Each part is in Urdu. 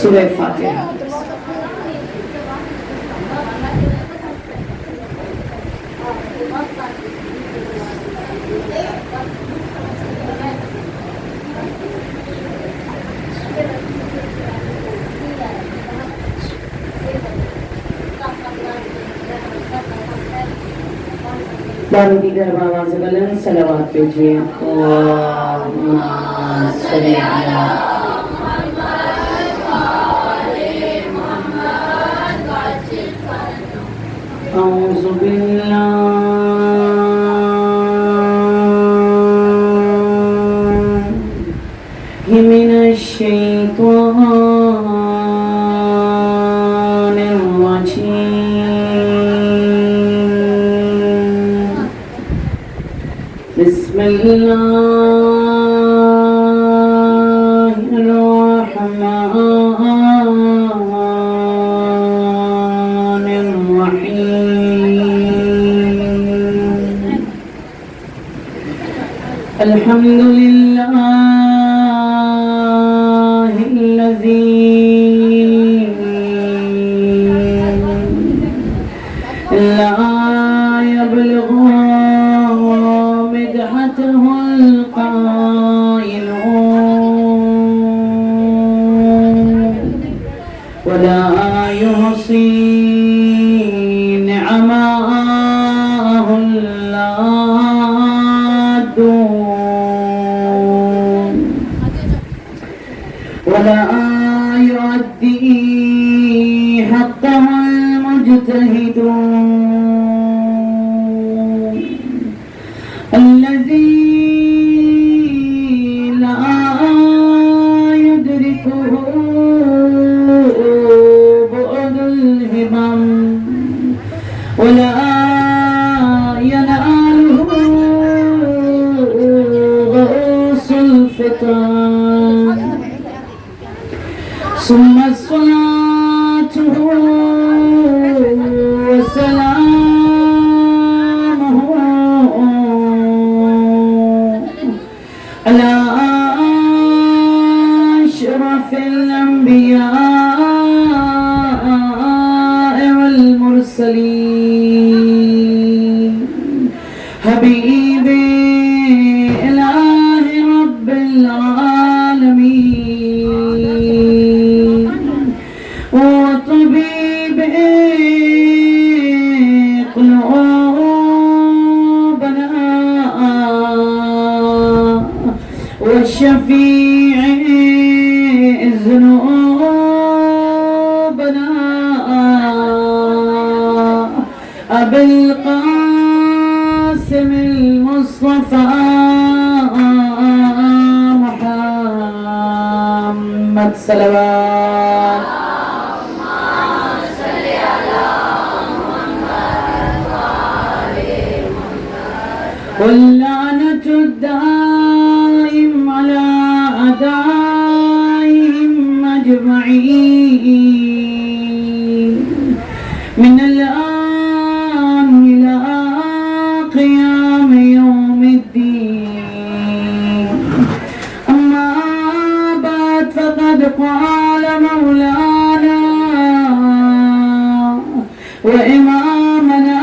سورہ فاتحہ. بارو دیگر آواز بلند صلوات بھیجیے. اللہم صلی علی اعوذ باللہ من الشیطان الرجیم. بسم اللہ الرحمن الرحیم. الحمد للہ الذی لا يبلغ مدحته القائلون ولا يحصي نعمه العادون ولا يؤدي حقه المجتهدون الذي لا يدركه بعد الهمم ولا يناله غوص الفتان. ثم الصلاة وسلامه على أشرف الأنبياء والمرسلين حبيب إله رب العالمين وطبيب قلوبنا وشفيع ذنوبنا أبي القاسم المصطفى محمد صلوات. واللعنة الدائم على أعدائهم أجمعين من الآن إلى قيام يوم الدين. أما بعد فقد قال مولانا وإمامنا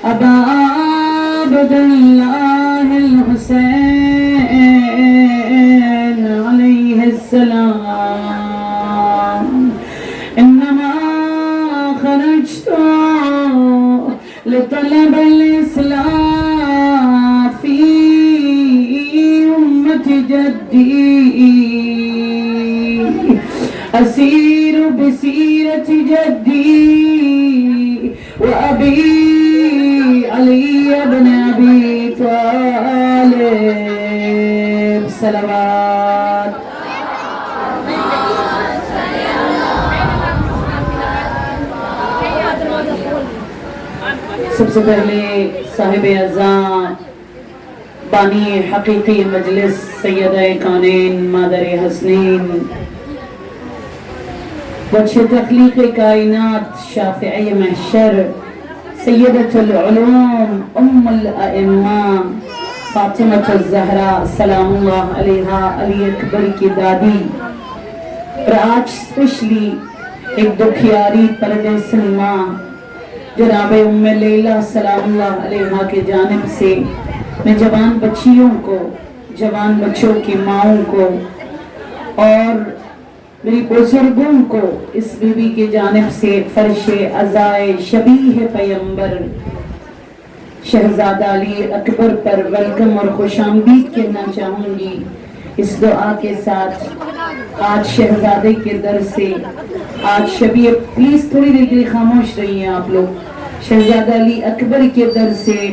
أبا عبد الله الحسين عليه السلام: إنما خرجت لطلب الإصلاح في أمة جدي، أسير بسيرة جدي وأبي علي بن أبي طالب صلوات. سب سے پہلے صاحب اعزاز بانی حقیقی مجلس سیدہ کونین مادر حسنین وجہ تخلیق کائنات شافعی محشر سیدۃ العلوم ام الائمہ فاطمہ الزہرا سلام اللہ علیہا، علی اکبر کی دادی، اور آج اسپیشلی ایک دکھیاری پردیسن ماں جناب ام لیلہ سلام اللہ علیہا کی جانب سے میں جوان بچیوں کو، جوان بچوں کی ماؤں کو اور میری بزرگوں کو اس بی بی کی جانب سے فرش عزائے شبیہ پیمبر شہزادہ علی اکبر پر ویلکم اور خوش آمدید کہنا چاہوں گی، اس دعا کے ساتھ آج شہزادے کے در سے آج شبیہ، پلیز تھوڑی دیر کے لیے خاموش رہی ہیں آپ لوگ، شہزادہ علی اکبر کے در سے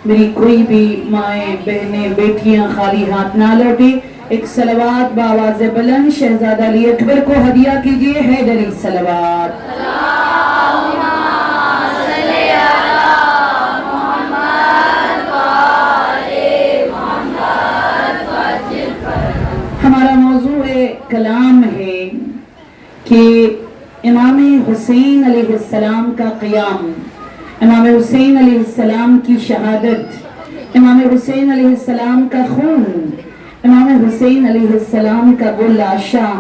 میری کوئی بھی مائیں بہنیں بیٹیاں خالی ہاتھ نہ لوٹے، ایک صلوات بآواز بلند شہزادہ علی اکبر کو ہدیہ کیجئے، حیدری صلوات۔ ہمارا موضوع کلام ہے کہ امام حسین علیہ السلام کا قیام، امام حسین علیہ السلام کی شہادت، امام حسین علیہ السلام کا خون، امام حسین علیہ السلام کا وہ لاشا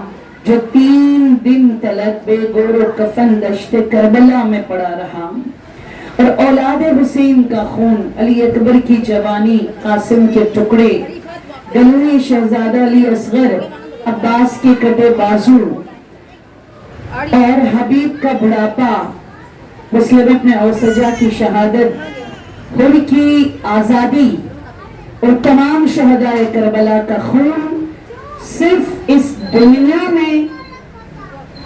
جو 3 دن تلک بے گور و کفن دشت کربلا میں پڑا رہا، اور اولاد حسین کا خون، علی اکبر کی جوانی، قاسم کے ٹکڑے، گلوی شہزادہ علی اصغر، عباس کے کٹے بازو اور حبیب کا بڑھاپا، مسلم ابن اوسجہ کی شہادت، خود کی آزادی اور تمام شہداء کربلا کا خون صرف اس دنیا میں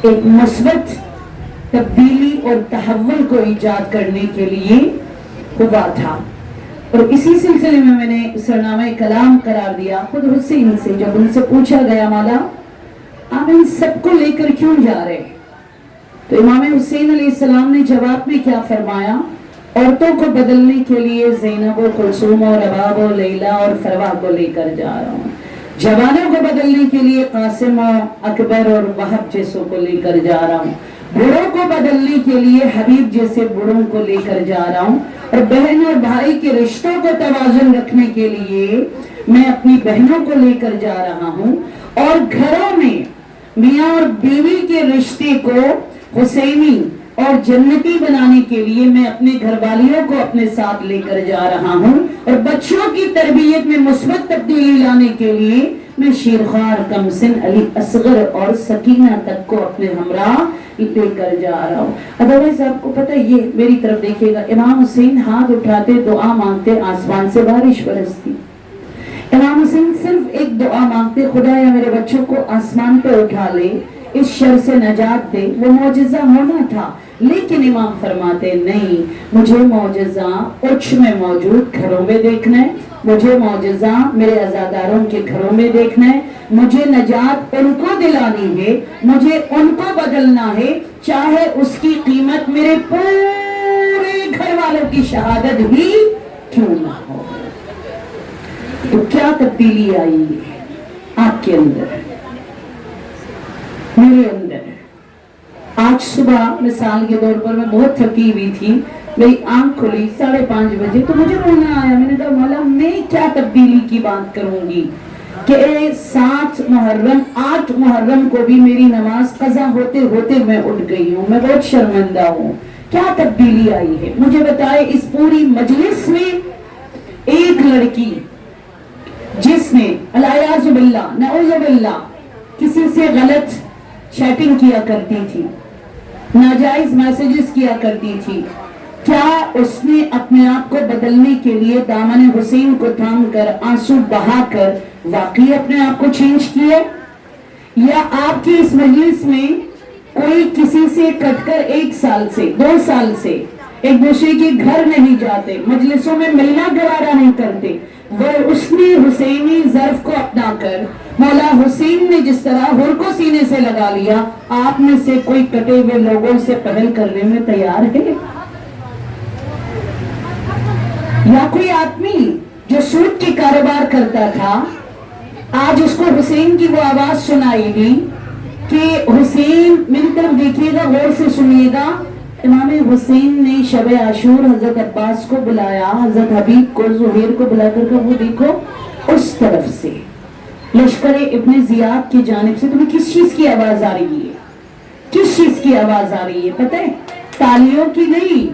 ایک مثبت تبدیلی اور تحول کو ایجاد کرنے کے لیے ہوا تھا، اور اسی سلسلے میں نے سرنامہ کلام قرار دیا خود حسین سے۔ جب ان سے پوچھا گیا مولا آپ ان سب کو لے کر کیوں جا رہے، تو امام حسین علیہ السلام نے جواب میں کیا فرمایا، عورتوں کو بدلنے کے لیے زینب و کلثوم اور رباب و لیلہ اور فروا کو لے کر جا رہا ہوں، جوانوں کو بدلنے کے لیے قاسم و اکبر اور وہب جیسوں کو لے کر جا رہا ہوں، بوڑھوں کو بدلنے کے لیے حبیب جیسے بوڑھوں کو لے کر جا رہا ہوں، اور بہن اور بھائی کے رشتوں کو توازن رکھنے کے لیے میں اپنی بہنوں کو لے کر جا رہا ہوں، اور گھروں میں میاں اور بیوی کے رشتے کو حسینی اور جنتی بنانے کے لیے میں اپنے گھر والیوں کو اپنے ساتھ لے کر جا رہا ہوں، اور بچوں کی تربیت میں مثبت تبدیلی لانے کے لیے میں شیرخوار کمسن علی اصغر اور سکینہ تک کو اپنے ہمراہ لے کر جا رہا ہوں۔ ادروائز آپ کو پتہ یہ میری طرف دیکھیے گا، امام حسین ہاتھ اٹھاتے دعا مانگتے، آسمان سے بارش برستی، امام حسین صرف ایک دعا مانگتے، خدا یا میرے بچوں کو آسمان پہ اٹھا لے، اس شر سے نجات دے، وہ معجزہ ہونا تھا، لیکن امام فرماتے نہیں، مجھے معجزہ اچھ میں موجود گھروں میں دیکھنا ہے، مجھے معجزہ میرے عزاداروں کے گھروں میں دیکھنا ہے، مجھے نجات ان کو دلانی ہے، مجھے ان کو بدلنا ہے، چاہے اس کی قیمت میرے پورے گھر والوں کی شہادت ہی کیوں نہ ہو۔ تو کیا تبدیلی آئی ہے آپ کے اندر، میرے اندر؟ آج صبح مثال کے طور پر میں بہت تھکی ہوئی تھی، میری آنکھ کھلی 5:30 بجے، تو مجھے رونا آیا، میں نے کہا مولا میں کیا تبدیلی کی بات کروں گی کہ 7 محرم 8 محرم کو بھی میری نماز قضا ہوتے ہوتے میں اٹھ گئی ہوں، میں بہت شرمندہ ہوں، کیا تبدیلی آئی ہے مجھے بتائے۔ اس پوری مجلس میں ایک لڑکی جس نے الیاذ باللہ نعوذ باللہ کسی سے غلط چیٹنگ کیا کرتی تھی، ناجائز میسیجز کیا کرتی تھی، کیا اس نے اپنے آپ کو بدلنے کے لیے دامن حسین کو تھام کر آنسو بہا کر واقعی اپنے آپ کو چینج کیا؟ یا آپ کی اس مجلس میں کوئی کسی سے کٹ کر 1 سال سے 2 سال سے ایک دوسرے کے گھر نہیں جاتے، مجلسوں میں ملنا گوارا نہیں کرتے، وہ اس نے حسینی ظرف کو اپنا کر مولا حسین نے جس طرح ہر کو سینے سے لگا لیا، آپ میں سے کوئی کٹے ہوئے لوگوں سے پہل کرنے میں تیار ہے؟ یا کوئی آدمی جو سوٹ کے کاروبار کرتا تھا، آج اس کو حسین کی وہ آواز سنائی دی کہ حسین، میری طرف دیکھیے گا، غور سے سنیے گا، امام حسین نے شب عاشور حضرت عباس کو بلایا، حضرت حبیب کو، زہیر کو بلا کر وہ دیکھو اس طرف سے لشکر ابن زیاد کی جانب سے تمہیں کس چیز کی آواز آ رہی ہے؟ کس چیز کی آواز آ رہی ہے پتہ ہے؟ تالیوں کی نہیں،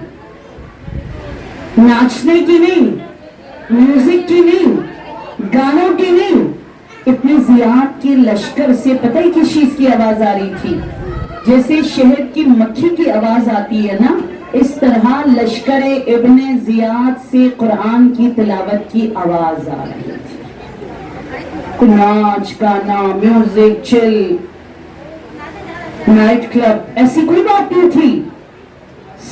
ناچنے کی نہیں، میوزک کی نہیں، گانوں کی نہیں، ابن زیاد کی لشکر سے پتہ ہے کس چیز کی آواز آ رہی تھی؟ جیسے شہد کی مکھی کی آواز آتی ہے نا، اس طرح لشکر ابن زیاد سے قرآن کی تلاوت کی آواز آ رہی تھی۔ کوئی ناچ گانا میوزک چل نائٹ کلب ایسی کوئی بات نہیں تھی۔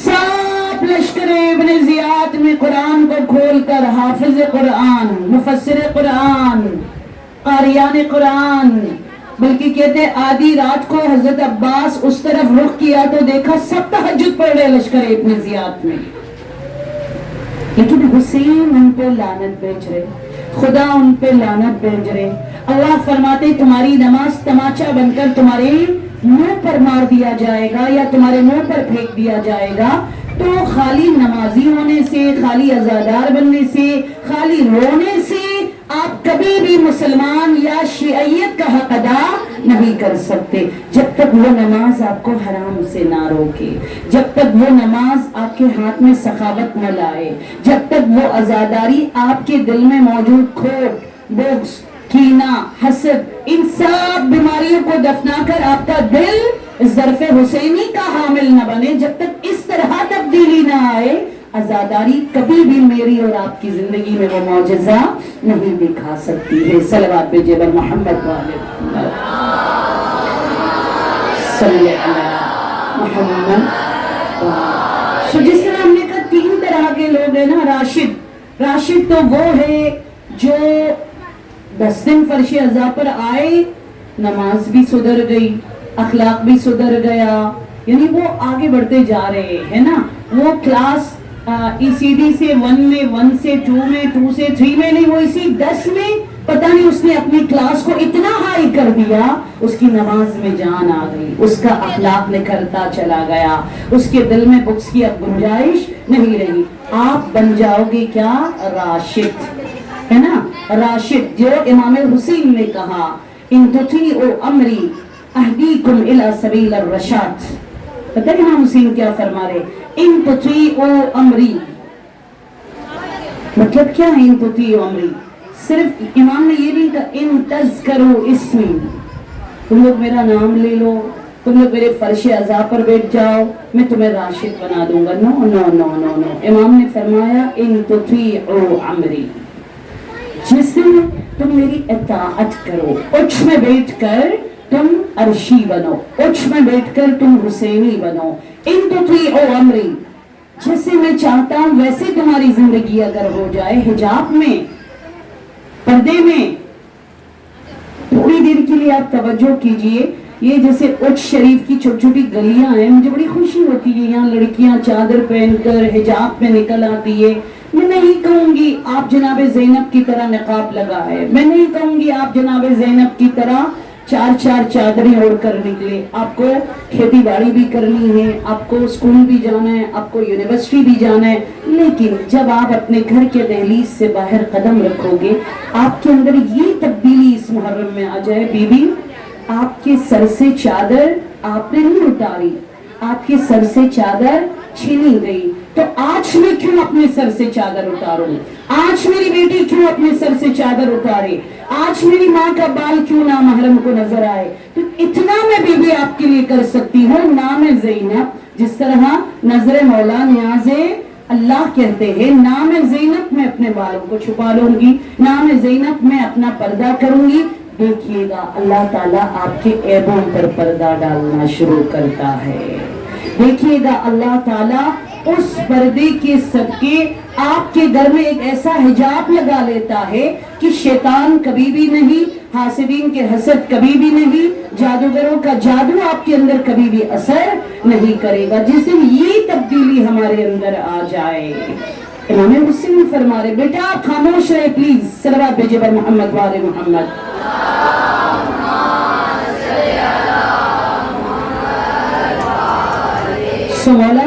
سب لشکر ابن زیاد میں قرآن کو کھول کر حافظ قرآن، مفسر قرآن، قاریان قرآن، بلکہ کہتے ہیں آدھی رات کو حضرت عباس اس طرف رخ کیا تو دیکھا سب تہجد پڑھ رہے لشکر ابن زیاد میں، لیکن حسین ان پہ لعنت بھیج رہے، خدا ان پہ لعنت بھیج رہے۔ اللہ فرماتے تمہاری نماز تماچا بن کر تمہارے منہ پر مار دیا جائے گا یا تمہارے منہ پر پھینک دیا جائے گا۔ تو خالی نمازی ہونے سے، خالی عزادار بننے سے، خالی رونے سے آپ کبھی بھی مسلمان یا شیعیت کا حق ادا نہیں کر سکتے، جب تک وہ نماز آپ کو حرام سے نہ روکے، جب تک وہ نماز آپ کے ہاتھ میں سخاوت نہ لائے، جب تک وہ عزاداری آپ کے دل میں موجود کھوٹ، بغض، کینہ، حسد، ان سب بیماریوں کو دفنا کر آپ کا دل ظرف حسینی کا حامل نہ بنے، جب تک اس طرح تبدیلی نہ آئے، عزاداری کبھی بھی میری اور آپ کی زندگی میں وہ معجزہ نہیں دکھا سکتی ہے۔ صلوات بھیجے بر محمد والے محمد صلی اللہ محمد۔ تو جس طرح ہم نے کہا تین طرح کے لوگ ہیں نا، راشد تو وہ ہے جو 10 دن فرش عزا پر آئے، نماز بھی سدھر گئی، اخلاق بھی سدھر گیا، یعنی وہ آگے بڑھتے جا رہے ہیں نا، وہ کلاس ECD سے 1 میں، 1 سے 2 میں، 2 سے 3 میں نہیں، وہ اسی 10 میں پتہ نہیں اس نے اپنی کلاس کو اتنا ہائی کر دیا، اس کی نماز میں جان آ گئی، اس کا اخلاق نکھرتا چلا گیا، اس کے دل میں بغض کی اب گنجائش نہیں رہی۔ آپ بن جاؤ گے کیا؟ راشد، ہے نا، راشد، جو امام حسین نے کہا ان تطیعوا امری اہدیکم الی سبیل الرشاد۔ پتہ ہے امام حسین کیا فرما رہے؟ ان تطیعوا امری، مطلب کیا ہے ان تطیعوا امری؟ صرف امام نے یہ نہیں کہا ان تذکروا اسمی، تم لوگ میرا نام لے لو، تم لوگ میرے فرش عزا پر بیٹھ جاؤ، میں تمہیں راشد بنا دوں گا۔ نو نو نو نو نو، امام نے فرمایا ان تطیعوا امری، جس میں تم میری اطاعت کرو، اچھ میں بیٹھ کر تم عرشی بنو، اچھ میں بیٹھ کر تم حسینی بنو، ان تطیعوا امری، جیسے میں چاہتا ہوں ویسے تمہاری زندگی اگر ہو جائے، حجاب میں، پردے میں۔ تھوڑی دیر کے لیے آپ توجہ کیجئے، یہ جیسے اچھ شریف کی چھوٹی چھوٹی گلیاں ہیں، مجھے بڑی خوشی ہوتی ہے، یہاں لڑکیاں چادر پہن کر حجاب میں نکل آتی ہے۔ میں نہیں کہوں گی آپ جناب زینب کی طرح نقاب لگائے، میں نہیں کہوں گی آپ جناب زینب کی طرح 4 چادریں اوڑھ کر نکلے، آپ کو کھیتی باڑی بھی کرنی ہے، آپ کو اسکول بھی جانا ہے، آپ کو یونیورسٹی بھی جانا ہے، لیکن جب آپ اپنے گھر کے دہلیز سے باہر قدم رکھو گے، آپ کے اندر یہ تبدیلی اس محرم میں آ جائے، بی بی آپ کے سر سے چادر آپ نے نہیں اتاری، آپ کے سر سے چادر چھینی گئی، تو آج میں کیوں اپنے سر سے چادر اتاروں؟ آج میری بیٹی کیوں اپنے سر سے چادر اتارے؟ آج میری ماں کا بال کیوں نامحرم کو نظر آئے؟ تو اتنا میں بی بی آپ کے لیے کر سکتی ہوں، نام زینب، جس طرح نظر مولا نیاز اللہ کہتے ہیں، نام زینب میں اپنے بالوں کو چھپا لوں گی، نام زینب میں اپنا پردہ کروں گی۔ دیکھیے گا اللہ تعالیٰ آپ کے عیبوں پر پردہ ڈالنا شروع کرتا ہے، دیکھیے گا اللہ تعالیٰ اس پردے کے صدقے آپ کے گھر میں ایک ایسا حجاب لگا لیتا ہے کہ شیطان کبھی بھی نہیں، حاسدین کے حسد کبھی بھی نہیں، جادوگروں کا جادو آپ کے اندر کبھی بھی اثر نہیں کرے گا۔ جس دن یہ تبدیلی ہمارے اندر آ جائے، امام حسین فرما رہے بیٹا آپ خاموش رہے پلیز، صلوات بھیجے بر محمد وآل محمد۔ سو مولا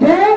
2,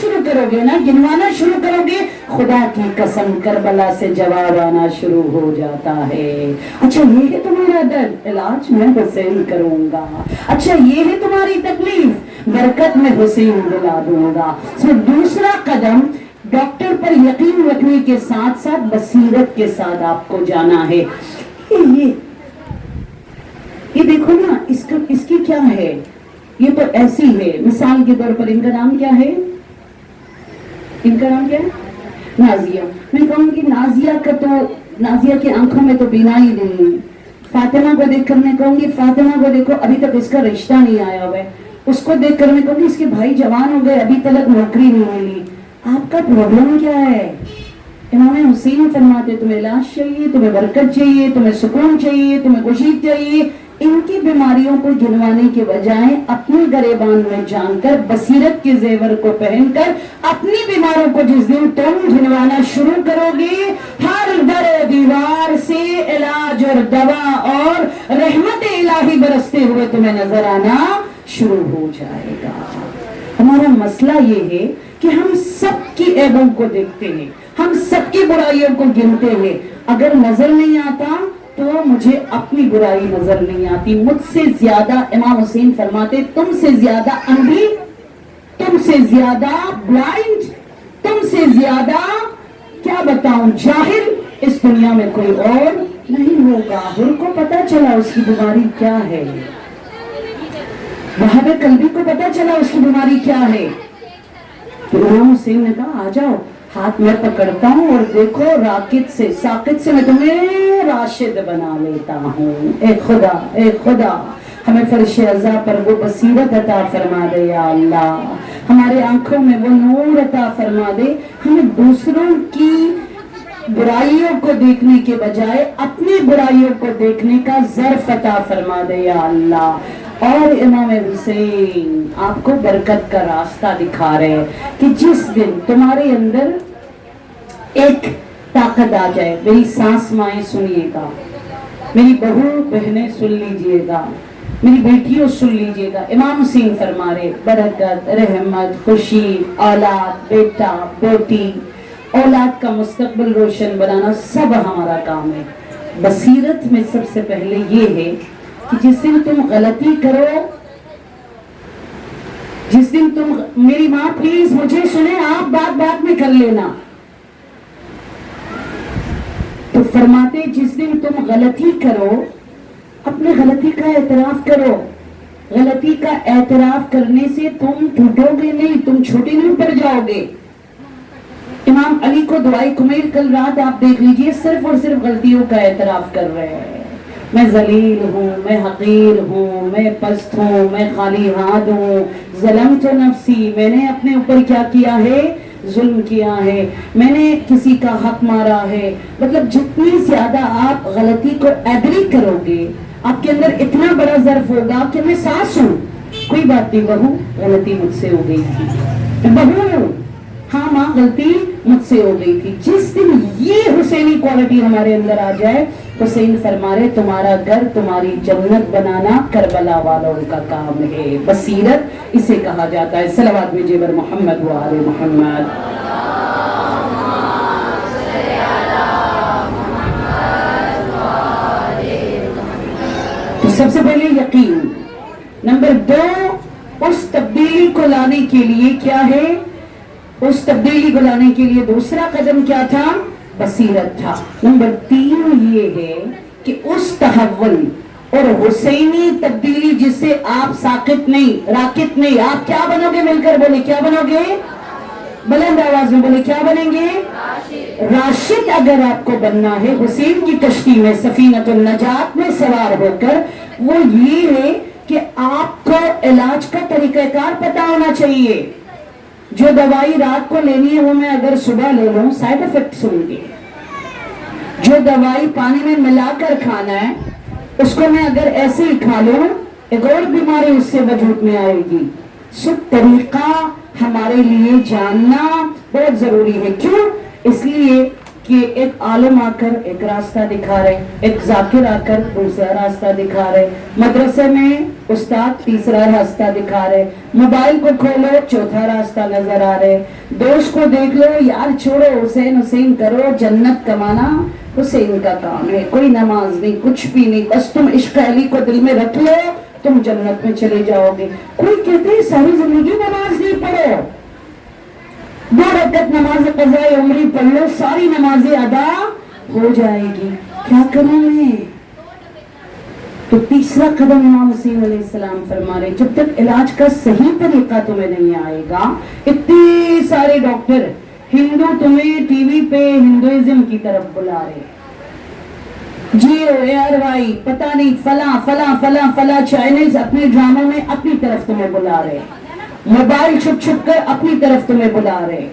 شروع کرو گے نا، گنوانا شروع کرو گے، خدا کی قسم کربلا سے جواب آنا شروع ہو جاتا ہے۔ اچھا یہ ہے تمہارا درد، علاج میں حسین کروں گا۔ اچھا یہ ہے تمہاری تکلیف، برکت میں حسین دلا دوں گا۔ دوسرا قدم، ڈاکٹر پر یقین رکھنے کے ساتھ ساتھ بصیرت کے ساتھ آپ کو جانا ہے۔ یہ دیکھو نا، اس کی کیا ہے، یہ تو ایسی ہے، مثال کے طور پر ان کا نام کیا ہے، ان کا نام کیا ہے، نازیہ۔ میں کہوں گی نازیہ کی آنکھوں میں تو بینائی نہیں۔ فاطمہ کو دیکھ کر میں کہوں گی فاطمہ کو دیکھو ابھی تک اس کا رشتہ نہیں آیا ہوا ہے۔ اس کو دیکھ کر میں کہوں گی اس کے بھائی جوان ہو گئے ابھی تک نوکری نہیں ملی۔ آپ کا پرابلم کیا ہے؟ امام حسین فرماتے تمہیں علاج چاہیے، تمہیں برکت چاہیے، تمہیں سکون چاہیے، تمہیں خوشی چاہیے۔ ان کی بیماریوں کو گنوانے کے بجائے اپنے گریبان میں جان کر، بصیرت کے زیور کو پہن کر، اپنی بیماروں کو جس دن تم گنوانا شروع کرو گے، ہر در و دیوار سے علاج اور دوا اور رحمت الہی برستے ہوئے تمہیں نظر آنا شروع ہو جائے گا۔ ہمارا مسئلہ یہ ہے کہ ہم سب کی عیبوں کو دیکھتے ہیں، ہم سب کی برائیوں کو گنتے ہیں۔ اگر نظر نہیں آتا تو مجھے اپنی برائی نظر نہیں آتی۔ مجھ سے زیادہ، امام حسین فرماتے، تم سے زیادہ اندھی، تم سے زیادہ بلائنڈ، تم سے زیادہ کیا بتاؤں جاہل اس دنیا میں کوئی اور نہیں ہوگا۔ حر کو پتا چلا اس کی بیماری کیا ہے، وہاں قلبی کو پتا چلا اس کی بیماری کیا ہے، تو امام حسین نے کہا آ جاؤ، ہاتھ میں پکڑتا ہوں اور دیکھو راکت سے ساقط سے میں تمہیں راشد بنا لیتا ہوں۔ اے خدا ہمیں فرش عزا پر وہ بصیرت عطا فرما دے یا اللہ، ہمارے آنکھوں میں وہ نور عطا فرما دے، ہمیں دوسروں کی برائیوں کو دیکھنے کے بجائے اپنی برائیوں کو دیکھنے کا ظرف عطا فرما دے یا اللہ۔ اور امام حسین آپ کو برکت کا راستہ دکھا رہے کہ جس دن تمہارے اندر ایک طاقت آ جائے، میری ساس مائیں سنیے گا، میری بہو بہنیں سن لیجئے گا، میری بیٹیوں سن لیجئے گا، امام حسین فرما رہے برکت، رحمت، خوشی، اولاد، بیٹا بیٹی، اولاد کا مستقبل روشن بنانا سب ہمارا کام ہے۔ بصیرت میں سب سے پہلے یہ ہے کہ جس دن تم غلطی کرو، جس دن تم، میری ماں پلیز مجھے سنیں، آپ بات میں کر لینا، تو فرماتے جس دن تم غلطی کرو اپنے غلطی کا اعتراف کرو۔ غلطی کا اعتراف کرنے سے تم ٹوٹو گے نہیں، تم چھوٹی نہیں پڑ جاؤ گے۔ امام علی کو دعائے کمیل کل رات آپ دیکھ لیجئے، صرف اور صرف غلطیوں کا اعتراف کر رہے ہیں۔ میں ذلیل ہوں، میں حقیر ہوں، میں پست ہوں، میں خالی ہاتھ ہوں، ظلمت نفسی، میں نے اپنے اوپر کیا کیا ہے، ظلم کیا ہے، میں نے کسی کا حق مارا ہے۔ مطلب جتنی زیادہ آپ غلطی کو ایگری کرو گے، آپ کے اندر اتنا بڑا ظرف ہوگا کہ میں ساس ہوں، کوئی بات نہیں بہو، غلطی مجھ سے ہو گئی تھی، میں بہو ہوں، ہاں ماں غلطی مجھ سے ہو گئی تھی۔ جس دن یہ حسینی کوالٹی ہمارے اندر آ جائے، حسین فرما رہے تمہارا گھر تمہاری جنت بنانا کربلا والوں کا کام ہے۔ بصیرت اسے کہا جاتا ہے۔ صلوات بھیجئے بر محمد و آل محمد۔ تو سب سے پہلے یقین، نمبر 2 اس تبدیلی کو لانے کے لیے کیا ہے، اس تبدیلی کو لانے کے لیے دوسرا قدم کیا تھا، بصیرت تھا۔ نمبر 3 یہ ہے کہ اس تحول اور حسینی تبدیلی جس سے آپ ساقط نہیں، راکت نہیں، آپ کیا بنو گے، مل کر بولے کیا بنو گے، بلند آواز میں بولے کیا بنیں گے، راشد اگر آپ کو بننا ہے حسین کی کشتی میں، سفینۃ النجات میں سوار ہو کر، وہ یہ ہے کہ آپ کو علاج کا طریقہ کار پتا ہونا چاہیے۔ جو دوائی رات کو لینی ہے وہ میں اگر صبح لے لوں سائیڈ افیکٹس ہوں گے، جو دوائی پانی میں ملا کر کھانا ہے اس کو میں اگر ایسے ہی کھا لوں ایک اور بیماری اس سے وجود میں آئے گی۔ سب طریقہ ہمارے لیے جاننا بہت ضروری ہے۔ کیوں؟ اس لیے کہ ایک عالم آ کر ایک راستہ دکھا رہے، ایک ذاکر آ کر دوسرا راستہ دکھا رہے، مدرسے میں استاد تیسرا راستہ دکھا رہے، موبائل کو کھولو چوتھا راستہ نظر آ رہے، دوست کو دیکھ لو یار چھوڑو حسین حسین کرو، جنت کمانا حسین کا کام ہے، کوئی نماز نہیں کچھ بھی نہیں، بس تم عشق علی کو دل میں رکھ لو تم جنت میں چلے جاؤ گے۔ کوئی کہتے ہیں ساری زندگی نماز نہیں پڑھو، 2 رکعت نماز قضاء عمری پڑھ لو ساری نمازیں ادا ہو جائے گی، کیا کروں میں؟ تو تیسرا قدم امام حسین علیہ السلام فرما رہے جب تک علاج کا صحیح طریقہ تمہیں نہیں آئے گا، اتنے سارے ڈاکٹر ہندو تمہیں ٹی وی پہ ہندوازم کی طرف بلا رہے، GOARY پتہ نہیں فلاں فلاں فلاں فلاں چینلز اپنے ڈراموں میں اپنی طرف تمہیں بلا رہے، موبائل چھپ چھپ کر اپنی طرف تمہیں بلا رہے،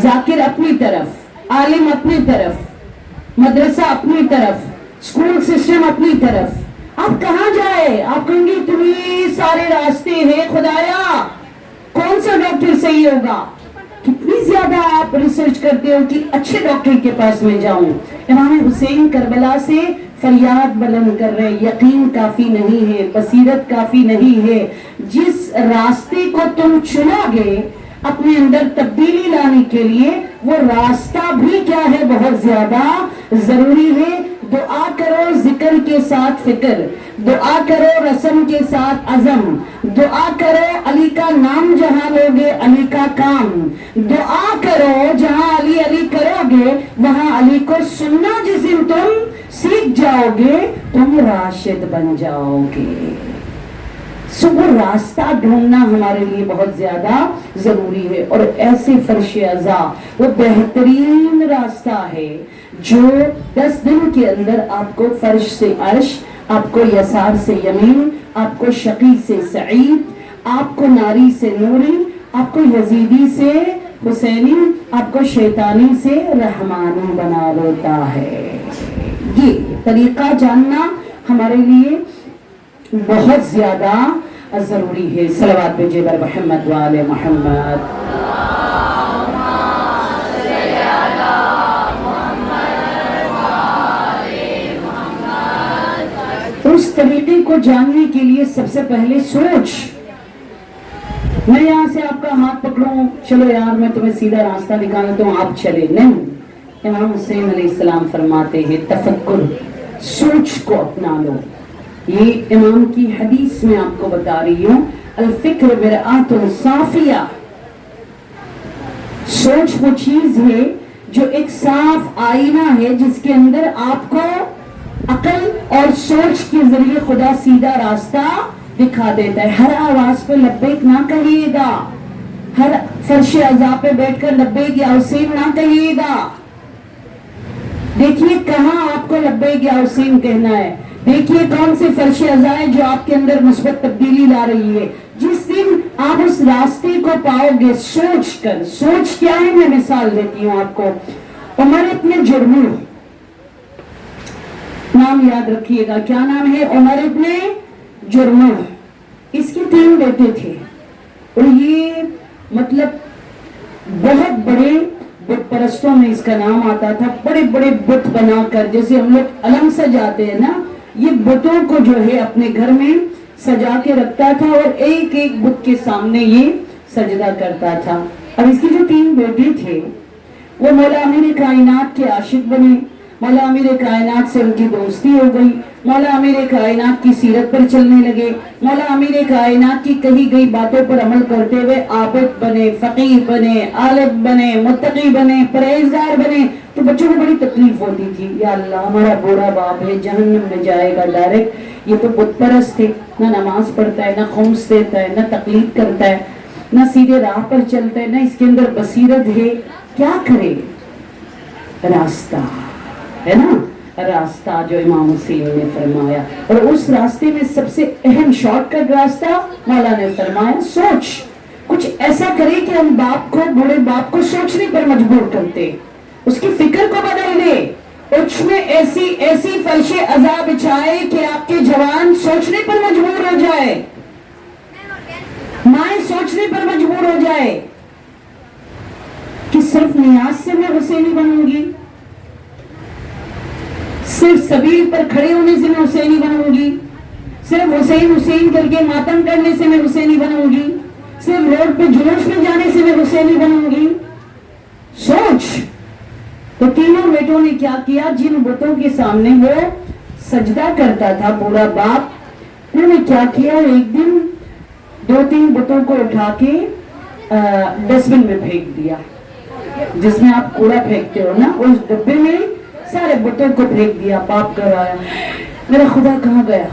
ذاکر اپنی طرف، عالم اپنی طرف، مدرسہ اپنی طرف، اسکول سسٹم اپنی طرف، آپ کہاں جائے؟ آپ کہیں گے تمہیں سارے راستے ہیں خدایا، کون سا ڈاکٹر صحیح ہوگا؟ کتنی زیادہ آپ ریسرچ کرتے ہو کہ اچھے ڈاکٹر کے پاس میں جاؤں۔ امام حسین کربلا سے فریاد بلند کر رہے، یقین کافی نہیں ہے، بصیرت کافی نہیں ہے، جس راستے کو تم چنو گے اپنے اندر تبدیلی لانے کے لیے وہ راستہ بھی کیا ہے بہت زیادہ ضروری ہے۔ دعا کرو ذکر کے ساتھ فکر، دعا کرو رسم کے ساتھ عزم، دعا کرو علی کا نام جہاں لوگے علی کا کام، دعا کرو جہاں علی علی کرو گے وہاں علی کو سننا جس دن تم سیکھ جاؤ گے تم راشد بن جاؤ گے۔ وہ راستہ ڈھونڈنا ہمارے لیے بہت زیادہ ضروری ہے، اور ایسے فرش عزا وہ بہترین راستہ ہے جو 10 دن کے اندر آپ کو فرش سے عرش، آپ کو یسار سے یمین، آپ کو شقی سے سعید، آپ کو ناری سے نوری، آپ کو یزیدی سے حسینی، آپ کو شیطانی سے رحمانی بنا لیتا ہے۔ یہ طریقہ جاننا ہمارے لیے بہت زیادہ ضروری ہے۔ صلوات بھیجئے بر محمد وآل محمد۔ اس طریقے کو جاننے کے لیے سب سے پہلے سوچ، میں یہاں سے آپ کا ہاتھ پکڑوں چلو یار میں تمہیں سیدھا راستہ دکھانا تو آپ چلے، نہیں۔ امام حسین علیہ السلام فرماتے ہیں تفکر، سوچ کو اپنا لو۔ یہ امام کی حدیث میں آپ کو بتا رہی ہوں، الفکر مرآت صافیہ، سوچ وہ چیز ہے جو ایک صاف آئینہ ہے جس کے اندر آپ کو عقل اور سوچ کے ذریعے خدا سیدھا راستہ دکھا دیتا ہے۔ ہر آواز پہ لبیک نہ کہیے گا، ہر فرش عزا پہ بیٹھ کر لبیک یا حسین نہ کہیے گا۔ دیکھیے کہاں آپ کو لبیک یا حسین کہنا ہے، دیکھیے کون سے فرش عزا ہے جو آپ کے اندر مثبت تبدیلی لا رہی ہے۔ جس دن آپ اس راستے کو پاؤ گے سوچ کر، سوچ کیا ہے میں مثال دیتی ہوں آپ کو۔ عمر ابن جرمح، نام یاد رکھیے گا، کیا نام ہے؟ عمر ابن جرمح۔ اس کے 3 بیٹے تھے اور یہ مطلب بہت بڑے بت پرستوں میں اس کا نام آتا تھا، بڑے بڑے بت بنا کر جیسے ہم لوگ علم سجاتے ہیں نا، یہ بتوں کو جو ہے اپنے گھر میں سجا کے رکھتا تھا اور ایک ایک بت کے سامنے یہ سجدہ کرتا تھا۔ اب اس کی جو 3 بیٹے تھے وہ مولا امیر کائنات کے عاشق بنے، مولا امیر کائنات سے ان کی دوستی ہو گئی، مولا امیر کائنات کی سیرت پر چلنے لگے، مولا امیر کائنات کی کہی گئی باتوں پر عمل کرتے ہوئے عابد بنے، فقیر بنے، عالم بنے، متقی بنے، پرہیزگار بنے۔ تو بچوں کو بڑی تکلیف ہوتی تھی، یا اللہ ہمارا بوڑھا باپ ہے جہنم میں جائے گا ڈائریکٹ، یہ تو بت پرست ہے، نہ نماز پڑھتا ہے، نہ خمس دیتا ہے، نہ تقلید کرتا ہے، نہ سیدھے راہ پر چلتا ہے، نہ اس کے اندر بصیرت ہے، کیا کرے؟ راستہ ہے نا، راستہ جو امام حسین نے فرمایا، اور اس راستے میں سب سے اہم شارٹ کٹ راستہ مولا نے فرمایا سوچ۔ کچھ ایسا کرے کہ ہم باپ کو، بوڑھے باپ کو سوچنے پر مجبور کرتے، اس کی فکر کو بدل دے، اس میں ایسی ایسی فرش عزا بچھائے کہ آپ کے جوان سوچنے پر مجبور ہو جائے، مائیں سوچنے پر مجبور ہو جائے کہ صرف نیاز سے میں حسینی بنوں گی، صرف سبیل پر کھڑے ہونے سے میں حسینی بنوں گی، صرف حسین حسین کر کے ماتم کرنے سے میں حسینی بنوں گی؟ صرف روڈ پہ جلوس میں جانے سے میں حسینی بنوں گی؟ سوچ. تو تینوں بیٹوں نے کیا کیا؟ جن بتوں کے سامنے وہ سجدہ کرتا تھا بوڑھا باپ، انہوں نے کیا کیا؟ ایک دن 2-3 بتوں کو اٹھا کے ڈسٹ بن میں پھینک دیا، جس میں آپ کوڑا پھینکتے ہو نا، اس ڈبے میں سارے بتوں کو پھینک دیا. باپ کر آیا، میرا خدا کہاں گیا؟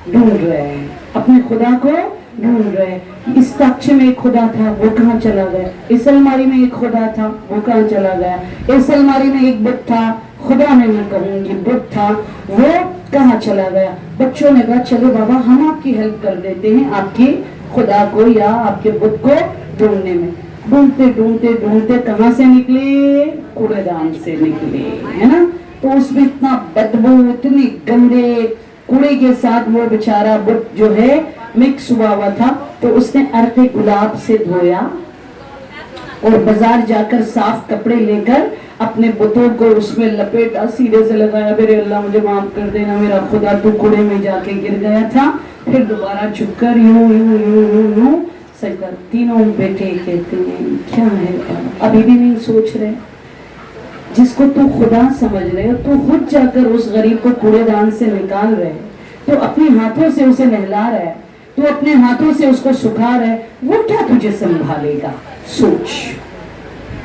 ڈھونڈ رہے ہیں اپنے خدا کو، ڈھونڈ رہے ہیں. اس تاکچے میں ایک خدا تھا، وہ کہاں چلا گیا؟ اس الماری میں ایک خدا تھا، وہ کہاں چلا گیا؟ اس الماری میں ایک بت تھا، خدا میں میں کہوں گی بت تھا، وہ کہاں چلا گیا؟ بچوں نے کہا چلو بابا ہم آپ کی ہیلپ کر دیتے ہیں آپ کے خدا کو یا آپ کے بت کو ڈھونڈنے میں. ڈھونڈتے ڈھونڈتے ڈھونڈتے کہاں سے نکلے؟ کوڑے دان سے نکلے، ہے نا. تو اس میں اتنا بدبو، اتنی گندے کوڑے کے ساتھ وہ بیچارہ بت جو ہے مکس ہوا تھا. تو اس نے عرق گلاب سے دھویا اور بازار جا کر صاف کپڑے لے کر اپنے بتوں کو اس میں لپیٹا، سیدھے سے لگایا، میرے اللہ مجھے معاف کر دینا میرا خدا تو کوڑے میں جا کے گر گیا تھا. پھر دوبارہ جھک کر یوں یوں یوں یوں یوں سجدہ. تینوں بیٹے کہتے ہیں کیا ہے ابھی بھی نہیں سوچ رہے؟ جس کو تو خدا سمجھ رہے تو خود جا کر اس غریب کو کوڑے دان سے نکال رہے، تو اپنے ہاتھوں سے اسے نہلا رہا ہے، تو اپنے ہاتھوں سے اس کو سکھا رہا ہے، وہ کیا تجھے سنبھالے گا؟ سوچ،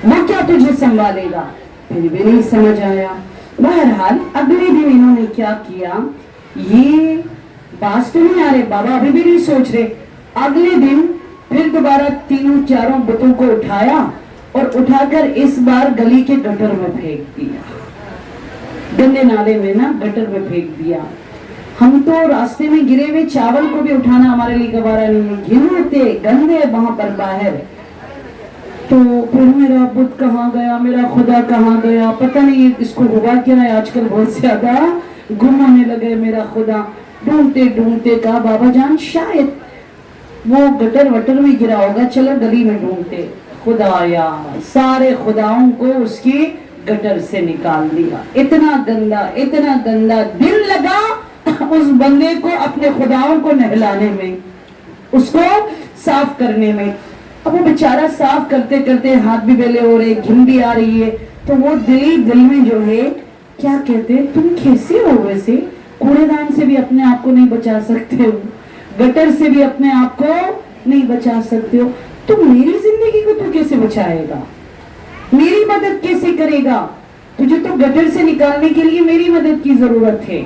وہ کیا تجھے سنبھالے گا؟ پھر بھی نہیں سمجھ آیا. بہرحال اگلے دن انہوں نے کیا کیا، یہ باز تو نہیں آ رہے، بابا ابھی بھی نہیں سوچ رہے. اگلے دن پھر دوبارہ 3-4 بتوں کو اٹھایا اور اٹھا کر اس بار گلی کے گٹر میں پھینک دیا، گندے نالے میں نا، گٹر میں پھینک دیا. ہم تو راستے میں گرے ہوئے چاول کو بھی اٹھانا ہمارے لیے گوارا نہیں ہے، گھنتے گندے وہاں پر باہر. تو پھر میرا بت کہاں گیا، میرا خدا کہاں گیا، پتہ نہیں اس کو ہوا کیا ہے، آج کل بہت زیادہ گم ہونے لگے میرا خدا. ڈھونڈتے ڈھونڈتے کہا بابا جان شاید وہ گٹر وٹر میں گرا ہوگا، چلو گلی میں ڈھونڈتے. خدا آیا، سارے خداؤں کو اس کی گٹر سے نکال دیا. اتنا گندا دل لگا اس بندے کو اپنے خداؤں کو نہلانے میں، اس کو صاف کرنے میں. اب وہ بیچارہ صاف کرتے کرتے ہاتھ بھی بیلے ہو رہے، گھن بھی آ رہی ہے. تو وہ دل میں جو ہے کیا کہتے، تم کیسے ہو ویسے؟ کوڑے دان سے بھی اپنے آپ کو نہیں بچا سکتے ہو، گٹر سے بھی اپنے آپ کو نہیں بچا سکتے ہو، تو میری زندگی کو تو کیسے بچائے گا؟ میری مدد کیسے کرے گا؟ تجھے تو گٹر سے نکالنے کے لیے میری مدد کی ضرورت ہے،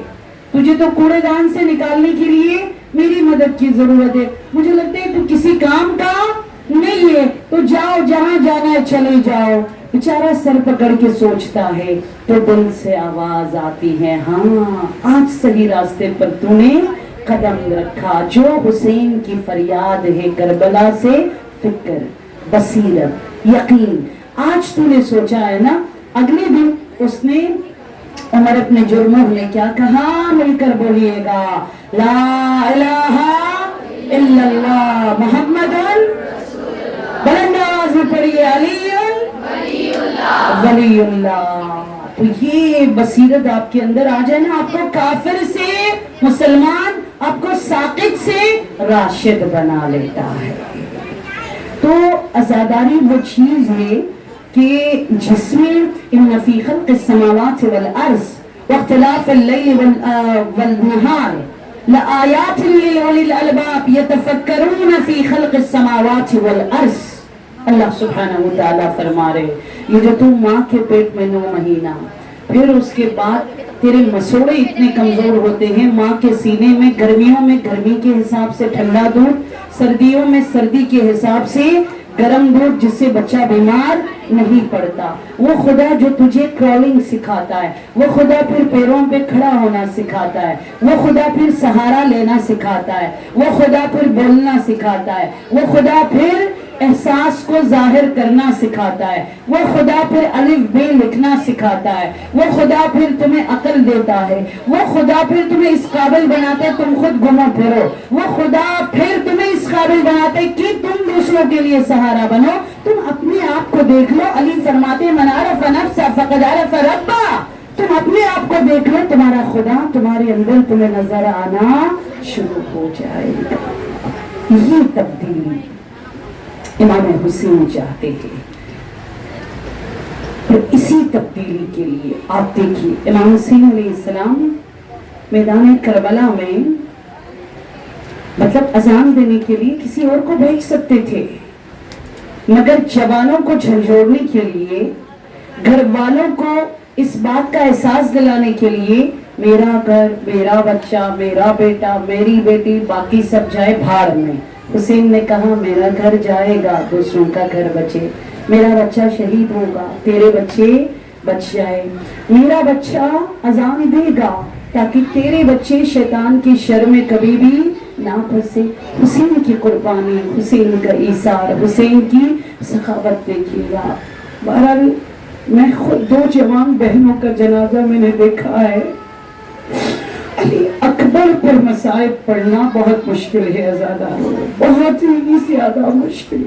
تجھے تو کوڑے دان سے نکالنے کے لیے میری مدد کی ضرورت ہے. مجھے لگتا ہے تو کسی کام کا نہیں ہے، تو جاؤ جہاں جانا ہے چلے جاؤ. بیچارہ سر پکڑ کے سوچتا ہے تو دل سے آواز آتی ہے، ہاں آج صحیح راستے پر تو نے قدم رکھا. جو حسین کی فریاد ہے کربلا سے، فکر، بصیرت، یقین، آج تو نے سوچا ہے نا. اگلے دن اس نے عمر اپنے جرموں نے کیا کہا، مل کر بولیے گا لا الہ الا اللہ محمد بلند آواز میں پڑھیے علی ولی اللہ. تو یہ بصیرت آپ کے اندر آ جائے نا، آپ کو کافر سے مسلمان، آپ کو ساقط سے راشد بنا لیتا ہے. تو عزاداری وہ چیز ہے کہ جس میں ان فی خلق السماوات والارض واختلاف اللیل والنہار لآیات لأولی الالباب یتفکرون فی خلق السماوات والارض. اللہ سبحانہ وتعالیٰ فرما رہے یہ جو تم ماں کے پیٹ میں 9 مہینہ، پھر اس کے بعد تیرے مسوڑے اتنے کمزور ہوتے ہیں ماں کے سینے میں، گرمیوں میں گرمی کے حساب سے ٹھنڈا دودھ، سردیوں میں سردی کے حساب سے گرم دودھ، جس سے بچہ بیمار نہیں پڑتا. وہ خدا جو تجھے کرالنگ سکھاتا ہے، وہ خدا پھر پیروں پہ کھڑا ہونا سکھاتا ہے، وہ خدا پھر سہارا لینا سکھاتا ہے، وہ خدا پھر بولنا سکھاتا ہے، وہ خدا پھر احساس کو ظاہر کرنا سکھاتا ہے، وہ خدا پھر الف بے لکھنا سکھاتا ہے، وہ خدا پھر تمہیں عقل دیتا ہے، وہ خدا پھر تمہیں اس قابل بناتا ہے تم خود گھومو پھرو، وہ خدا پھر تمہیں اس قابل بناتا ہے کہ تم دوسروں کے لیے سہارا بنو. تم اپنے آپ کو دیکھ لو، علی فرماتے من عرف نفسہ فقد عرف ربہ. تم اپنے آپ کو دیکھ لو، تمہارا خدا تمہارے اندر تمہیں نظر آنا شروع ہو جائے گا۔ یہ تبدیلی امام حسین چاہتے ہیں، اور اسی تبدیلی کے لیے آپ دیکھیے امام حسین علیہ السلام میدان کربلا میں مطلب اذان دینے کے لیے کسی اور کو بھیج سکتے تھے، مگر جوانوں کو جھنجھوڑنے کے لیے، گھر والوں کو اس بات کا احساس دلانے کے لیے، میرا گھر، میرا بچہ، میرا بیٹا، میری بیٹی، باقی سب جائے بھاڑ میں۔ حسین نے کہا میرا گھر جائے گا، دوسروں کا گھر بچے، میرا بچہ شہید ہوگا، تیرے بچے بچ جائے، میرا بچہ اذان دے گا تاکہ تیرے بچے شیطان کی شر میں کبھی بھی نہ پھنسے۔ حسین کی قربانی، حسین کا ایثار، حسین کی سخاوت دیکھیے گا۔ بہرحال میں خود 2 جوان بہنوں کا جنازہ میں نے دیکھا ہے۔ علی اکبر پر مصائب پڑھنا بہت مشکل ہے عزاداروں، بہت ہی زیادہ مشکل۔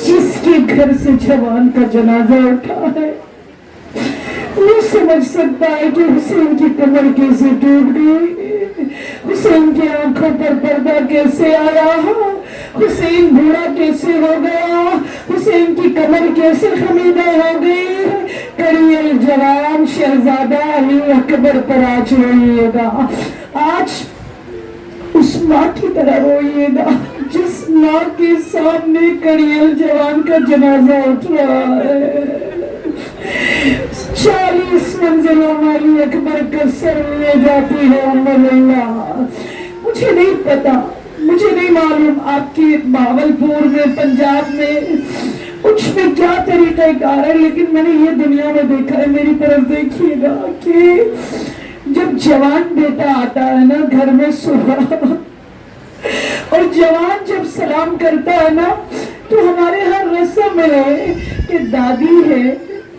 جس کے گھر سے جوان کا جنازہ اٹھا ہے وہ سمجھ سکتا ہے کہ حسین کی کمر کیسے ٹوٹ گئی، حسین کی آنکھوں پر پردہ کیسے آیا، حسین بوڑھا کیسے ہو گیا، حسین کی کمر کیسے خمیدہ ہو گئی۔ کڑی الجوان شہزادہ علی اکبر پر آج روئیے گا، آج اس ماں کی طرح روئیے گا جس ماں کے سامنے کڑی الجوان کا جنازہ اٹھ رہا ہے۔ 40 منزلوں والی اکبر کا سر لے جاتی ہے ام لیلا۔ مجھے نہیں پتا، مجھے نہیں معلوم آپ کے بہاولپور میں، پنجاب میں کچھ میں کیا طریقہ کار ہے، لیکن میں نے یہ دنیا میں دیکھا ہے۔ میری طرف دیکھیے گا کہ جب جوان بیٹا آتا ہے نا گھر میں صبح، اور جوان جب سلام کرتا ہے نا تو ہمارے ہر رسم ہے کہ دادی ہے،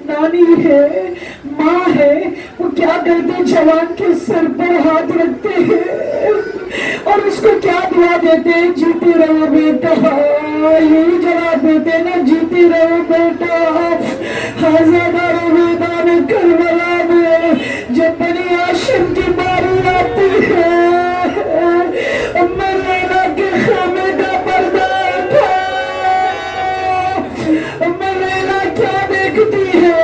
نانی ہے، ماں ہے، وہ کیا کرتے ہیں جوان کے سر پر ہاتھ رکھتے ہیں اور اس کو کیا دعا دیتے ہیں، جیتے رہو بیٹا، یہی جواب دیتے ہیں نا، جیتے رہو بیٹا۔ ہزاداروں میدان کربلا میں جب بنی ہاشم کی باری آتی ہے، ام لیلا کے خیمے کا پردہ اٹھا، ام لیلا کیا دیکھتی ہے،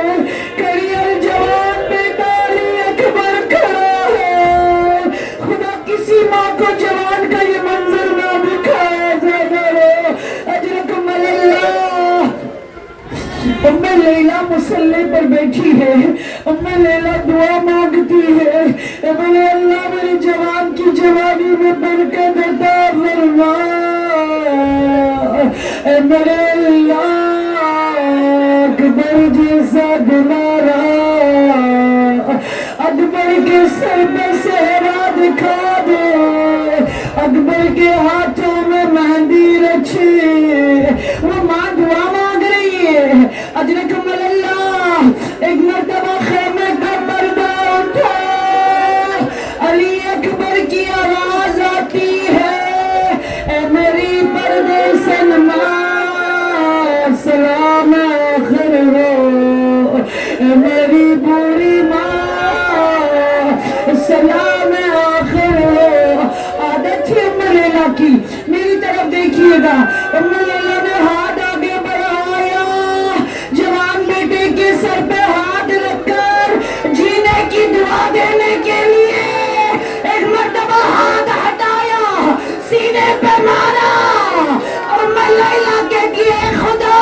کڑی الجوان بیٹا علی اکبر کھڑا ہے۔ خدا کسی ماں کو جوان کا یہ منظر نہ دکھایا جائے۔ اجرکم اللہ۔ ام لیلا مسلح پر بیٹھی ہے، ام لیلا دعا مانگتی ہے، میرے اللہ میرے جوان کی جوانی میں برکت عطا فرما، میرے اللہ اکبر جیسا دلارا، اکبر کے سر پہ صحرا دکھا دے، اکبر کے ہاتھوں میں مہندی رچے۔ وہ ماں دعا مانگ رہی ہے، اجرکم اللہ۔ ایک مرتبہ خیمے کا پردہ اٹھا، علی اکبر کی آواز آتی ہے، اے میری پردے سنما سلام آخر ہو، اے میری بوڑھی ماں سلام آخر ہو۔ عادت تھی ام لیلا کی، میری طرف دیکھیے گا، ام لیلا نے ہاتھ آگے بڑھایا، جوان بیٹے کے سر پہ ہاتھ رکھ کر جینے کی دعا دینے کے لیے ایک مرتبہ ہاتھ ہٹایا، سینے پہ مارا، اور ام لیلا کہتی ہے خدا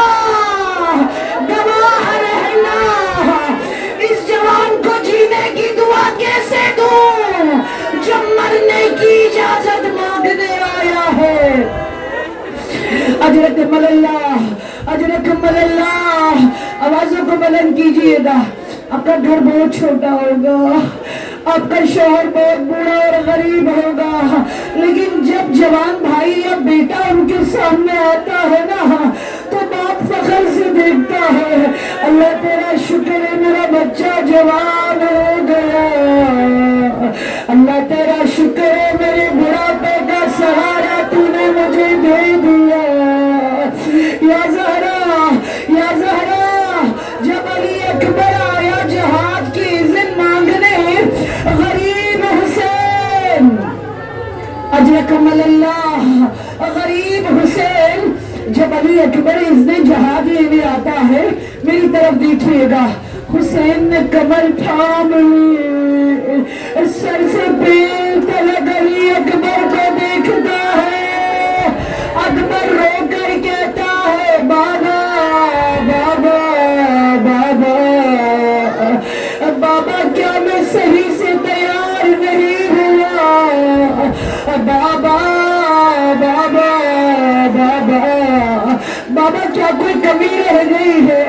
گواہ رہنا، اس جوان کو جینے کی دعا کیسے دوں جو مرنے کی اجازت مانگنے آیا ہے۔ اجرکم اللہ، اجرکم اللہ۔ آوازوں کو بلند کیجئے گا۔ آپ کا گھر بہت چھوٹا ہوگا، آپ کا شوہر بہت بوڑھا اور غریب ہوگا، لیکن جب جوان بھائی یا بیٹا ان کے سامنے آتا ہے نا تو باپ فخر سے دیکھتا ہے، اللہ تیرا شکر ہے میرا بچہ جوان ہو گیا، اللہ تیرا شکر ہے میرے بڑھاپے کا سہارا تو نے مجھے دے دیا۔ یا زہرا، یا زہرا، جب علی اکبر آیا جہاد کی اذن مانگنے، غریب حسین اجرکم اللہ غریب حسین جب علی اکبر اذن جہاد لینے آتا ہے میری طرف دیکھیے گا حسین نے کمر تھام لی سر سے پیر تلک علی اکبر کو دیکھتا ہے اکبر رو کر کہتا ہے بابا بابا بابا بابا کیا میں صحیح سے تیار نہیں ہوا بابا بابا بابا بابا کیا کوئی کمی رہ گئی ہے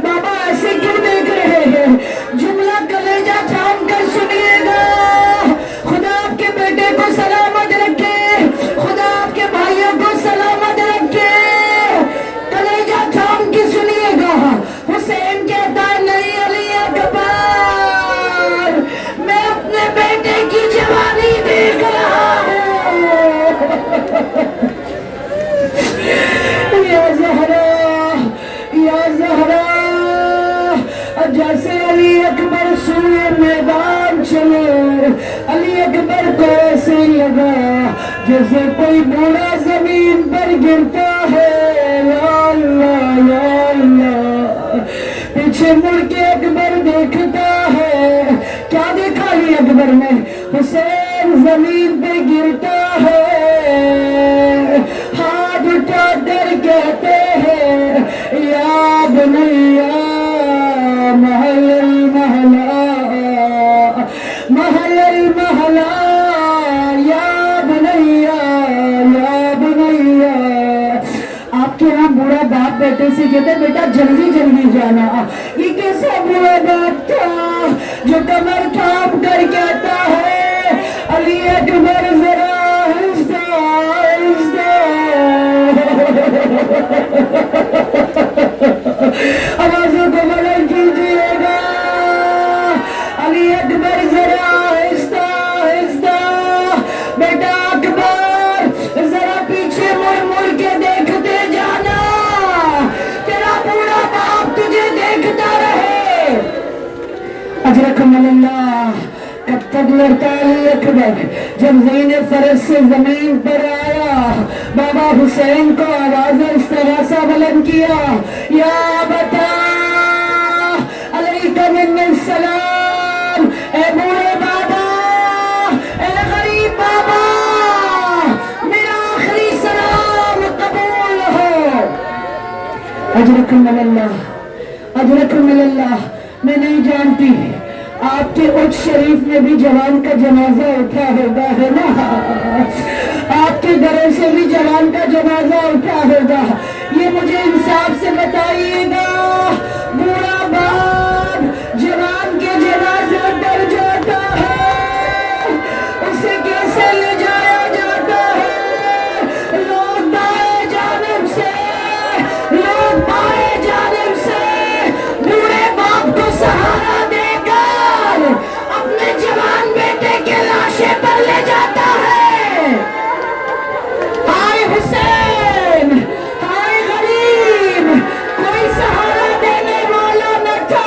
بابا ایسے کیوں دیکھ رہے ہیں جملہ کلیجہ تھام کر سنیے گا خدا آپ کے بیٹے کو سلامت رکھے خدا آپ کے بھائیوں کو سلامت رکھے کلیجہ تھام کی سنیے گا حسین کہتا ہے نہیں علی اکبر میں اپنے بیٹے کی جوانی دیکھ رہا ہوں یا زہرا یا زہرا جیسے علی اکبر سوئے میدان چلے علی اکبر کو ایسے لگا جیسے کوئی بوڑھا زمین پر گرتا ہے یا اللہ یا اللہ پیچھے مڑ کے اکبر دیکھتا ہے کیا دیکھا علی اکبر نے حسین زمین پہ گرتا ہے ہاتھ اٹھا کر کہتے ہیں یا بنیا محل المحلہ محل المحلہ یا بنیا یا بنیا آپ کے یہاں بوڑھا باپ بیٹے سے کہتے بیٹا جلدی جلدی جانا یہ کیسا بوڑھا باپ تھا جو کمر تھام کر کہتا ہے علی اکبر ذرا آہستہ آہستہ آوازوں کو بلند کیجیے گا علی اکبر ذرا آہستہ آہستہ بیٹا اکبر ذرا پیچھے مڑ مڑ کے دیکھتے جانا تیرا بوڑھا باپ تجھے دیکھتا رہے اجرکم اللہ کب تک لڑتا علی اکبر جب زین فرس سے زمین پر آیا بابا حسین کو آواز استغاثہ بلند کیا یا بتا علیکم من السلام اے بوڑھے بابا اے غریب بابا میرا آخری سلام قبول ہو اجرکم اللہ اجرکم اللہ میں نہیں جانتی آپ کے اٹھ شریف میں بھی جوان کا جنازہ اٹھا ہوگا ہے نا آپ کے گھروں سے بھی جوان کا جنازہ اٹھا ہوگا یہ مجھے انصاف سے بتائیے گا بوڑھا باپ جوان کے جنازے پر جاتا ہے اسے کیسے لے جایا جاتا ہے لوگ دائیں جانب سے لوگ بائیں جانب سے بوڑھے باپ کو سہارا دے اپنے جوان بیٹے کے لاشے پر لے جاتا ہے ہائے حسین ہائے غریب کوئی سہارا دینے والا نہ تھا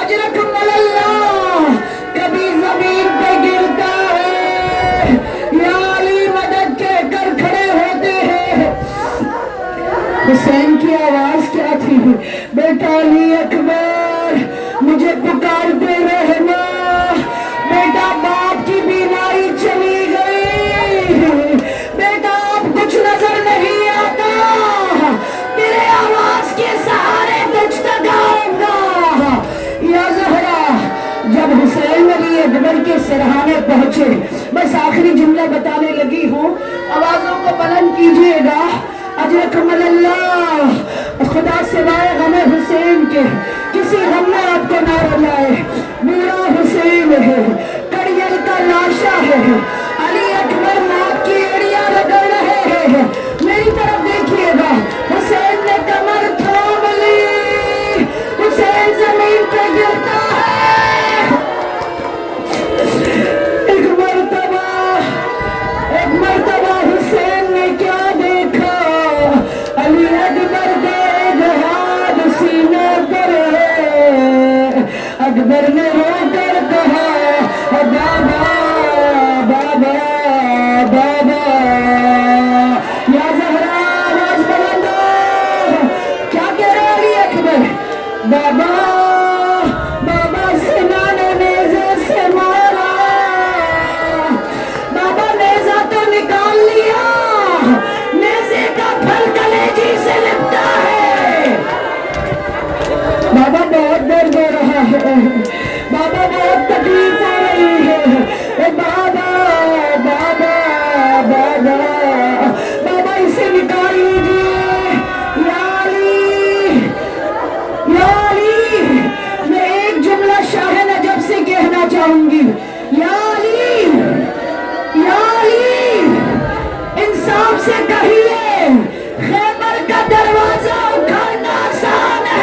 اجرکم اللہ کبھی زمین پہ گرتا ہے یا علی مدد کے کر کھڑے ہوتے ہیں حسین کی آواز کیا تھی بیٹا علی اکبر مجھے پکارتے رہنا بیٹا باپ کی بیماری چلی گئی بیٹا اب کچھ نظر نہیں آتا تیرے آواز کے سہارے تجھ تک آؤں گا یا زہرا جب حسین علی اکبر کے سرحانے پہنچے بس آخری جملہ بتانے لگی ہوں آوازوں کو بلند کیجیے گا اجرکم اللہ خدا سوائے غم حسین کے کسی غم میں آپ کو نہ رلائے بوڑھا حسین ہے کڑیل کا لاشا ہے علی اکبر موت کی ایڑیاں رگڑ رہے ہیں میری طرف دیکھیے گا حسین نے کمر تھام لی حسین زمین پہ گرتا ہے ایک مرتبہ حسین نے کیا دیکھا علی اکبر کے جہاد سینے پر ہے اکبر نے رو کر کہا بابا بابا بابا بہت درد ہو رہا ہے، بابا بہت تکلیف ہو رہی ہے، بابا بابا بابا بابا اسے نکال لیجیے، یا علی یا علی۔ میں ایک جملہ شاہ نجف سے کہنا چاہوں گی، یا علی یا علی، انصاف سے کہیے خیبر کا دروازہ اکھاڑنا آسان ہے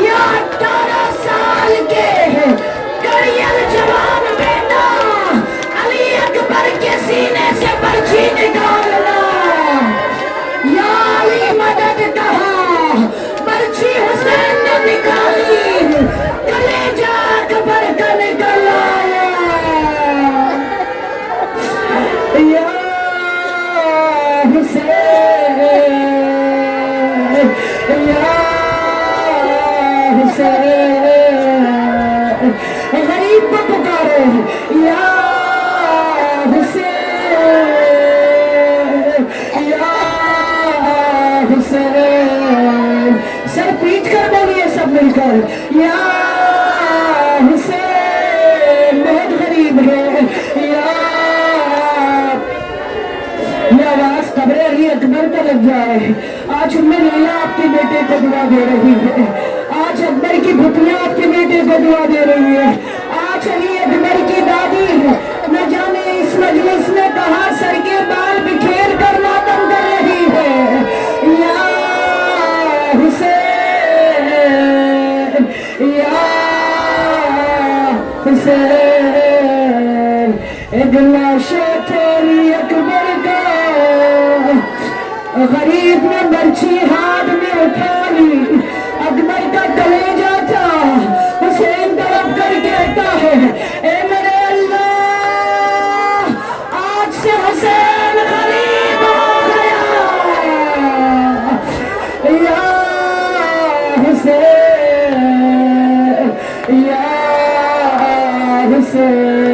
یا 18 سال کے کڑیل جوان بیٹا علی اکبر کے سینے سے برچھی نکالنا؟ یا علی مدد کہا، برچھی حسین نے نکالی، کلیجہ اکبر کا نکل آیا۔ یا حسین یا حسین، غریب کو پکارو، یا حسین یا حسین، سر پیٹ کر بولیے سب مل کر، یا حسین، بہت غریب ہے، یا یہ آواز قبر علی اکبر کا لگ جائے۔ آج ام لیلہ آپ کے بیٹے کو دعا دے رہی ہے، آج اکبر کی بھٹیاں آپ کے بیٹے کو دعا دے رہی ہے، آج علی اکبر کی دادی نہ جانے اس مجلس میں کہاں سر کے بال بکھیر کر ماتم کر رہی ہے۔ یا حسین یا حسین، ایک لاش تیری اکبر کا، غریب نے برچھی ہاتھ میں اٹھا لی، اکبر کا کلیجہ تھا، حسین طرف کر کہتا ہے اے میرے اللہ، آج سے حسین غریب ہو گیا۔ یا حسین یا حسین